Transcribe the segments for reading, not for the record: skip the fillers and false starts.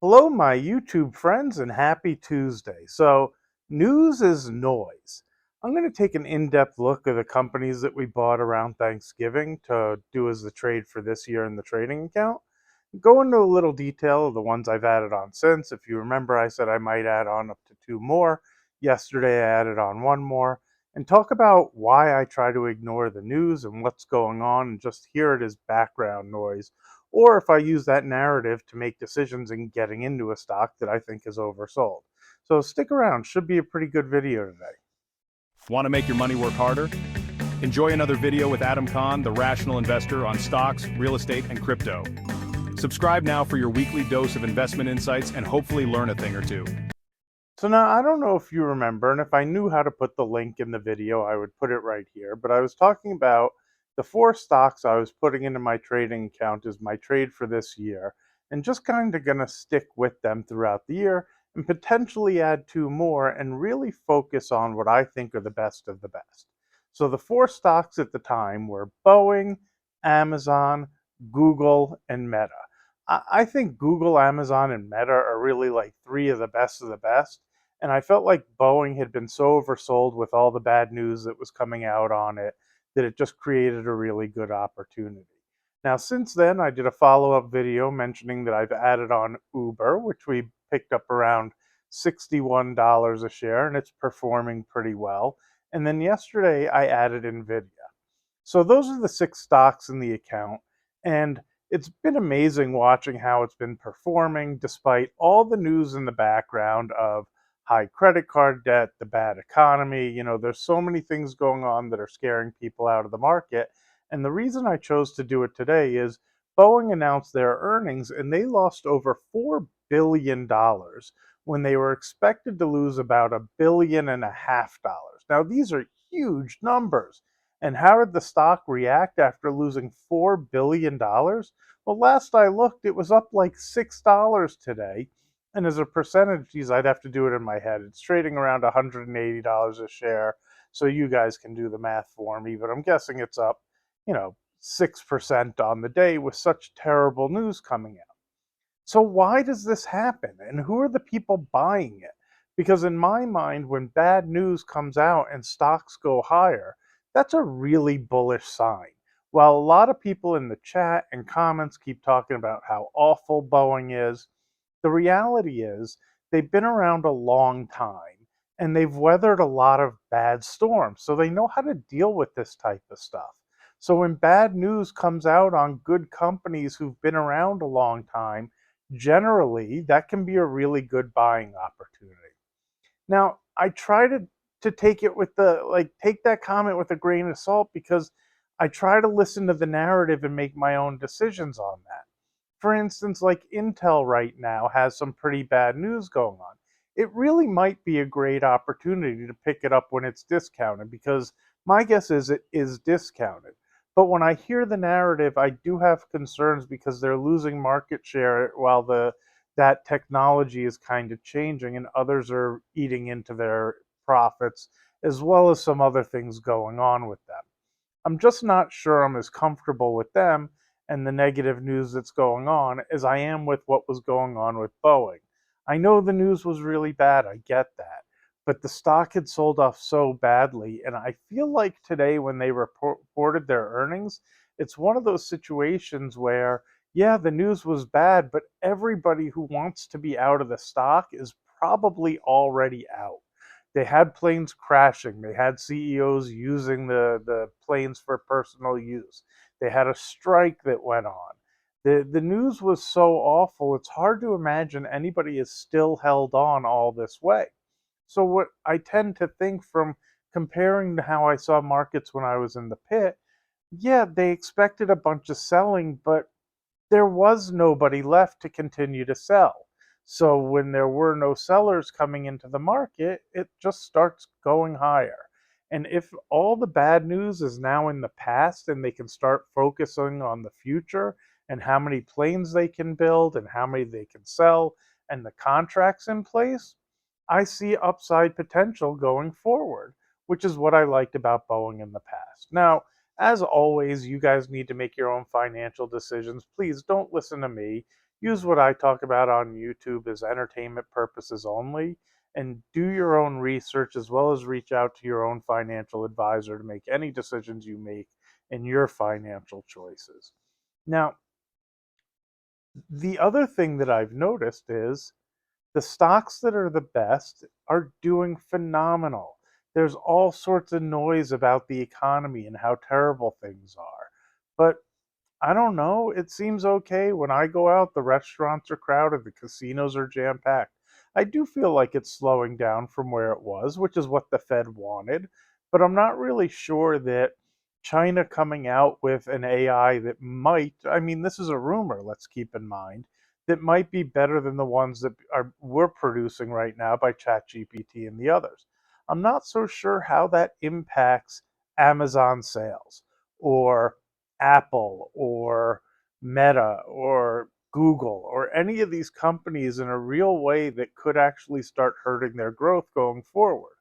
Hello, my YouTube friends, and happy Tuesday. So, news is noise. I'm going to take an in depth look at the companies that we bought around Thanksgiving to do as the trade for this year in the trading account. Go into a little detail of the ones I've added on since. If you remember, I said I might add on up to two more. Yesterday, I added on one more. And talk about why I try to ignore the news and what's going on and just hear it as background noise, or if I use that narrative to make decisions in getting into a stock that I think is oversold. So stick around, should be a pretty good video today. Want to make your money work harder? Enjoy another video with Adam Kahn, the rational investor, on stocks, real estate, and crypto. Subscribe now for your weekly dose of investment insights and hopefully learn a thing or two. So now I don't know if you remember, and if I knew how to put the link in the video, I would put it right here, but I was talking about the four stocks I was putting into my trading account as my trade for this year, and just kind of going to stick with them throughout the year and potentially add two more and really focus on what I think are the best of the best. So the four stocks at the time were Boeing, Amazon, Google, and Meta. I think Google, Amazon, and Meta are really like three of the best. And I felt like Boeing had been so oversold with all the bad news that was coming out on it that it just created a really good opportunity. Now, since then, I did a follow up video mentioning that I've added on Uber, which we picked up around $61 a share, and it's performing pretty well. And then yesterday, I added NVIDIA. So those are the six stocks in the account. And it's been amazing watching how it's been performing despite all the news in the background of high credit card debt, the bad economy. There's so many things going on that are scaring people out of the market. And the reason I chose to do it today is Boeing announced their earnings and they lost over $4 billion when they were expected to lose about $1.5 billion. Now, these are huge numbers. And how did the stock react after losing $4 billion? Well, last I looked, it was up like $6 today. And as a percentage, geez, I'd have to do it in my head. It's trading around $180 a share. So you guys can do the math for me. But I'm guessing it's up, 6% on the day with such terrible news coming out. So why does this happen? And who are the people buying it? Because in my mind, when bad news comes out and stocks go higher, that's a really bullish sign. While a lot of people in the chat and comments keep talking about how awful Boeing is, the reality is they've been around a long time and they've weathered a lot of bad storms. So they know how to deal with this type of stuff. So when bad news comes out on good companies who've been around a long time, generally that can be a really good buying opportunity. Now, I try to take it with the take that comment with a grain of salt because I try to listen to the narrative and make my own decisions on that. For instance, like Intel right now has some pretty bad news going on. It really might be a great opportunity to pick it up when it's discounted because my guess is it is discounted. But when I hear the narrative, I do have concerns because they're losing market share while the that technology is kind of changing and others are eating into their profits, as well as some other things going on with them. I'm just not sure I'm as comfortable with them and the negative news that's going on as I am with what was going on with Boeing. I know the news was really bad, I get that. But the stock had sold off so badly, and I feel like today when they reported their earnings, it's one of those situations where, yeah, the news was bad, but everybody who wants to be out of the stock is probably already out. They had planes crashing. They had CEOs using the planes for personal use. They had a strike that went on. The news was so awful, it's hard to imagine anybody is still held on all this way. So, what I tend to think from comparing to how I saw markets when I was in the pit, yeah, they expected a bunch of selling, but there was nobody left to continue to sell. So when there were no sellers coming into the market, it just starts going higher. And if all the bad news is now in the past and they can start focusing on the future and how many planes they can build and how many they can sell and the contracts in place, I see upside potential going forward, which is what I liked about Boeing in the past. Now, as always, you guys need to make your own financial decisions. Please don't listen to me. use what I talk about on YouTube as entertainment purposes only, and do your own research as well as reach out to your own financial advisor to make any decisions you make in your financial choices. Now, the other thing that I've noticed is the stocks that are the best are doing phenomenal. There's all sorts of noise about the economy and how terrible things are. But I don't know. It seems okay. When I go out, the restaurants are crowded, the casinos are jam packed. I do feel like it's slowing down from where it was, which is what the Fed wanted. But I'm not really sure that China coming out with an AI that might, I mean, this is a rumor, let's keep in mind, that might be better than the ones that we're producing right now by ChatGPT and the others. I'm not so sure how that impacts Amazon sales or Apple or Meta or Google or any of these companies in a real way that could actually start hurting their growth going forward.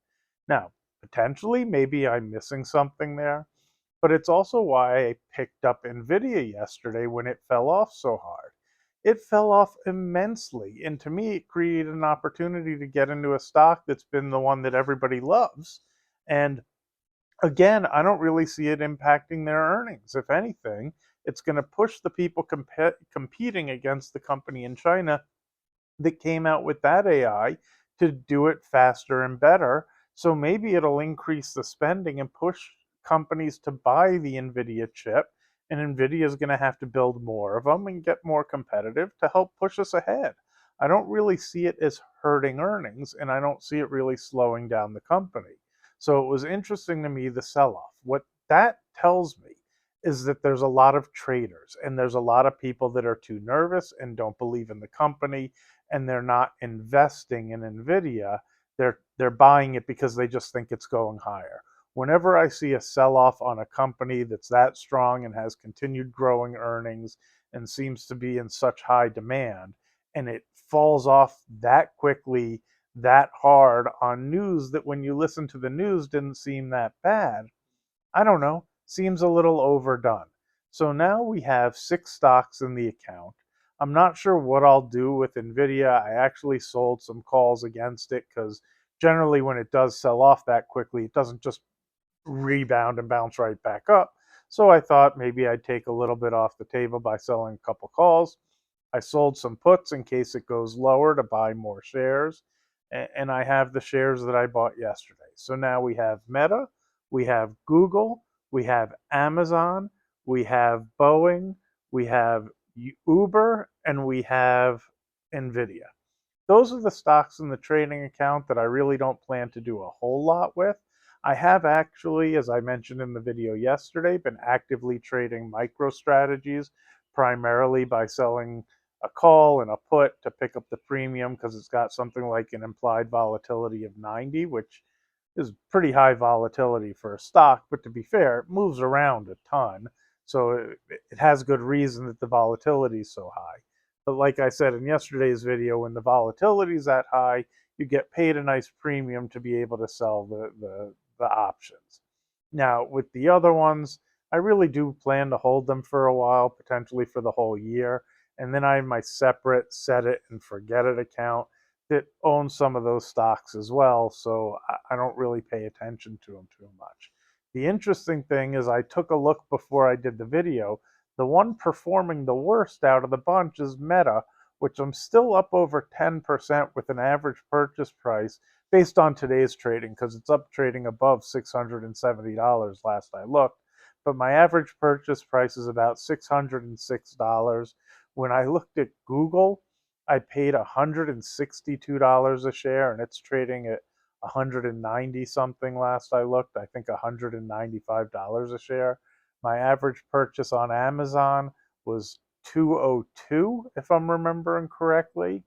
Now, potentially, maybe I'm missing something there, but it's also why I picked up Nvidia yesterday when it fell off so hard. It fell off immensely, and to me, it created an opportunity to get into a stock that's been the one that everybody loves. And again, I don't really see it impacting their earnings. If anything, it's going to push the people competing against the company in China that came out with that AI to do it faster and better. So maybe it'll increase the spending and push companies to buy the NVIDIA chip. And NVIDIA is going to have to build more of them and get more competitive to help push us ahead. I don't really see it as hurting earnings, and I don't see it really slowing down the company. So it was interesting to me, the sell off. What that tells me is that there's a lot of traders and there's a lot of people that are too nervous and don't believe in the company, and they're not investing in Nvidia. They're buying it because they just think it's going higher. Whenever I see a sell off on a company that's that strong and has continued growing earnings and seems to be in such high demand, and it falls off that quickly, that hard on news that when you listen to the news didn't seem that bad, I don't know, seems a little overdone. So now we have 6 stocks in the account. I'm not sure what I'll do with Nvidia. I actually sold some calls against it because generally when it does sell off that quickly, it doesn't just rebound and bounce right back up. So I thought maybe I'd take a little bit off the table by selling a couple calls. I sold some puts in case it goes lower to buy more shares. And I have the shares that I bought yesterday. So now we have Meta, we have Google, we have Amazon, we have Boeing, we have Uber, and we have Nvidia. Those are the stocks in the trading account that I really don't plan to do a whole lot with. I have actually, as I mentioned in the video yesterday, been actively trading micro strategies, primarily by selling a call and a put to pick up the premium because it's got something like an implied volatility of 90, which is pretty high volatility for a stock, but to be fair, it moves around a ton. So it has good reason that the volatility is so high. But like I said in yesterday's video, when the volatility is that high, you get paid a nice premium to be able to sell the options. Now, with the other ones, I really do plan to hold them for a while, potentially for the whole year. And then I have my separate set it and forget it account that owns some of those stocks as well. So I don't really pay attention to them too much. The interesting thing is I took a look before I did the video. The one performing the worst out of the bunch is Meta, which I'm still up over 10% with an average purchase price based on today's trading because it's up trading above $670 last I looked. But my average purchase price is about $606. When I looked at Google, I paid $162 a share and it's trading at 190 something last I looked. I think $195 a share. My average purchase on Amazon was 202 if I'm remembering correctly.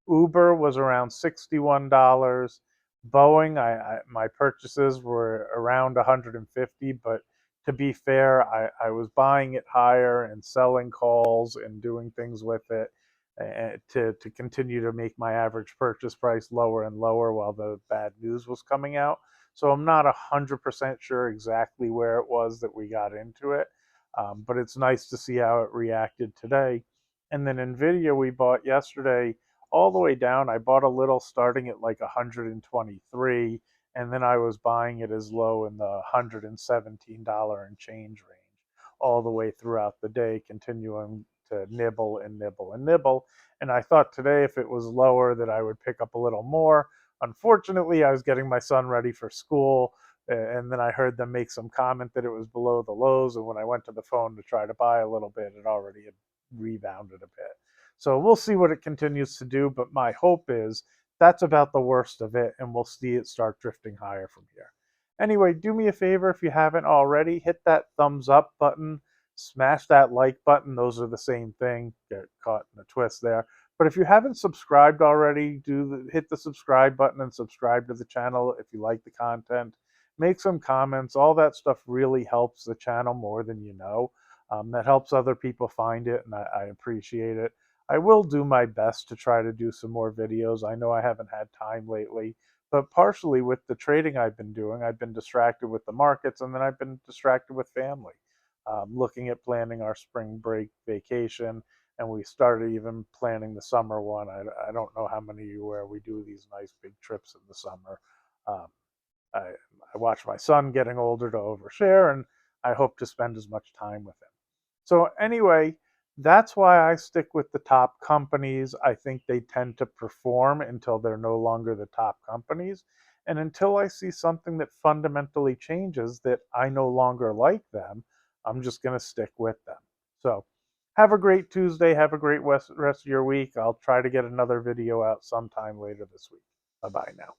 Uber was around $61. Boeing, my purchases were around 150, but to be fair, I was buying it higher and selling calls and doing things with it to continue to make my average purchase price lower and lower while the bad news was coming out. So I'm not 100% sure exactly where it was that we got into it, but it's nice to see how it reacted today. And then Nvidia we bought yesterday all the way down. I bought a little starting at like 123, and then I was buying it as low in the $117 and change range all the way throughout the day, continuing to nibble and nibble and nibble. And I thought today, if it was lower, that I would pick up a little more. Unfortunately, I was getting my son ready for school, and then I heard them make some comment that it was below the lows. And when I went to the phone to try to buy a little bit, it already had rebounded a bit. So we'll see what it continues to do. But my hope is that's about the worst of it, and we'll see it start drifting higher from here. Anyway, do me a favor if you haven't already, hit that thumbs up button, smash that like button. Those are the same thing. Get caught in a twist there. But if you haven't subscribed already, hit the subscribe button and subscribe to the channel if you like the content. Make some comments. All that stuff really helps the channel more than you know. That helps other people find it, and I appreciate it. I will do my best to try to do some more videos. I know I haven't had time lately, but partially with the trading I've been doing, I've been distracted with the markets, and then I've been distracted with family, looking at planning our spring break vacation, and we started even planning the summer one. I don't know how many where we do these nice big trips in the summer. Um, I, I watch my son getting older to overshare, and I hope to spend as much time with him. So anyway, that's why I stick with the top companies. I think they tend to perform until they're no longer the top companies. And until I see something that fundamentally changes that I no longer like them, I'm just going to stick with them. So have a great Tuesday. Have a great rest of your week. I'll try to get another video out sometime later this week. Bye bye now.